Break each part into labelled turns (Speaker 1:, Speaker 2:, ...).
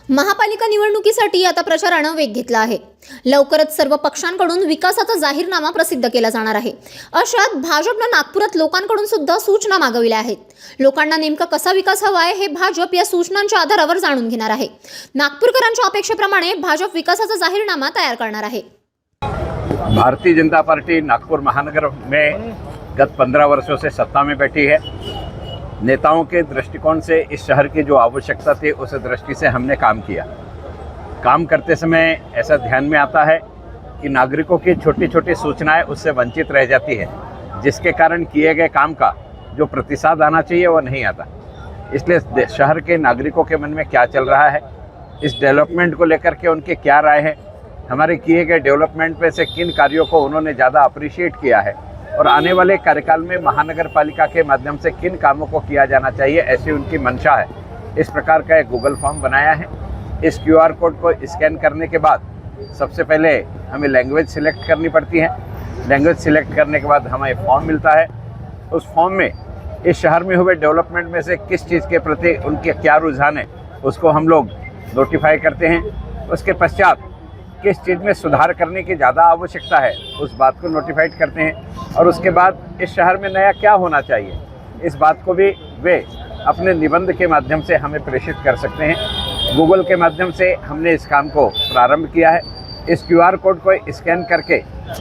Speaker 1: महापालिका निवडणुकीसाठी आता प्रचारानं वेग घेतला आहे। लवकरच सर्व पक्षांकडून विकासाचा जाहीरनामा प्रसिद्ध केला जाणार आहे। अशात भाजपनं नागपुरात लोकांकडून सुद्धा सूचना मागवल्या आहेत। लोकांना नेमका कसा विकास हवा आहे हे भाजप या सूचनांच्या आधारावर जाणून घेणार आहे। नागपूरकरांच्या अपेक्षेप्रमाणे भाजप विकासाचा जाहीरनामा तयार करणार आहे।
Speaker 2: भारतीय जनता पार्टी नागपुर महानगर में गत 15 वर्षों से सत्ता में बैठी है। नेताओं के दृष्टिकोण से इस शहर की जो आवश्यकता थी उस दृष्टि से हमने काम किया। काम करते समय ऐसा ध्यान में आता है कि नागरिकों की छोटी छोटी सूचनाएं उससे वंचित रह जाती है, जिसके कारण किए गए काम का जो प्रतिसाद आना चाहिए वो नहीं आता। इसलिए शहर के नागरिकों के मन में क्या चल रहा है, इस डेवलपमेंट को लेकर के उनके क्या राय है, हमारे किए गए डेवलपमेंट में से किन कार्यों को उन्होंने ज़्यादा अप्रिशिएट किया है और आने वाले कार्यकाल में महानगर पालिका के माध्यम से किन कामों को किया जाना चाहिए, ऐसी उनकी मंशा है। इस प्रकार का एक गूगल फॉर्म बनाया है। इस QR कोड को स्कैन करने के बाद सबसे पहले हमें लैंग्वेज सिलेक्ट करनी पड़ती है। लैंग्वेज सिलेक्ट करने के बाद हमें फॉर्म मिलता है। उस फॉर्म में इस शहर में हुए डेवलपमेंट में से किस चीज़ के प्रति उनके क्या रुझान है उसको हम लोग नोटिफाई करते हैं। उसके पश्चात किस चीज़ में सुधार करने की ज़्यादा आवश्यकता है उस बात को नोटिफाइड करते हैं और उसके बाद इस शहर में नया क्या होना चाहिए इस बात को भी वे अपने निबंध के माध्यम से हमें प्रेषित कर सकते हैं। गूगल के माध्यम से हमने इस काम को प्रारंभ किया है। इस QR कोड को स्कैन करके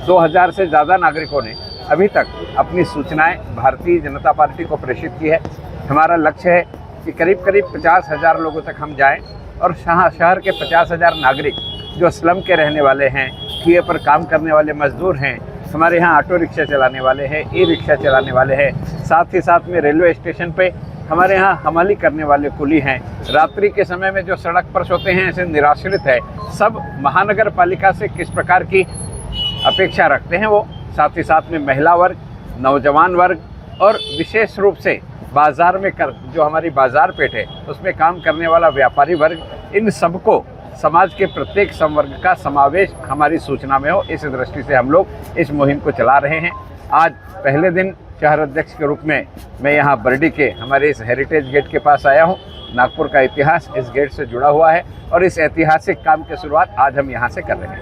Speaker 2: 2000 से ज़्यादा नागरिकों ने अभी तक अपनी सूचनाएं भारतीय जनता पार्टी को प्रेषित की है। हमारा लक्ष्य है कि करीब 50,000 लोगों तक हम जाएं और शहर के 50,000 नागरिक जो स्लम के रहने वाले हैं, ठेके पर काम करने वाले मजदूर हैं, हमारे यहाँ ऑटो रिक्शा चलाने वाले हैं, ई-रिक्शा चलाने वाले हैं, साथ ही साथ में रेलवे स्टेशन पे हमारे यहाँ हमाली करने वाले कुली हैं, रात्रि के समय में जो सड़क पर सोते हैं ऐसे निराश्रित है, सब महानगर पालिका से किस प्रकार की अपेक्षा रखते हैं वो, साथ ही साथ में महिला वर्ग, नौजवान वर्ग और विशेष रूप से बाज़ार में जो हमारी बाज़ार पेठ है उसमें काम करने वाला व्यापारी वर्ग, इन सबको समाज के प्रत्येक संवर्ग का समावेश हमारी सूचना में हो, इस दृष्टि से हम लोग इस मुहिम को चला रहे हैं। आज पहले दिन शहर अध्यक्ष के रूप में मैं यहाँ बरडी के हमारे इस हेरिटेज गेट के पास आया हूँ। नागपुर का इतिहास इस गेट से जुड़ा हुआ है और इस ऐतिहासिक काम की शुरुआत आज हम यहाँ से कर रहे हैं।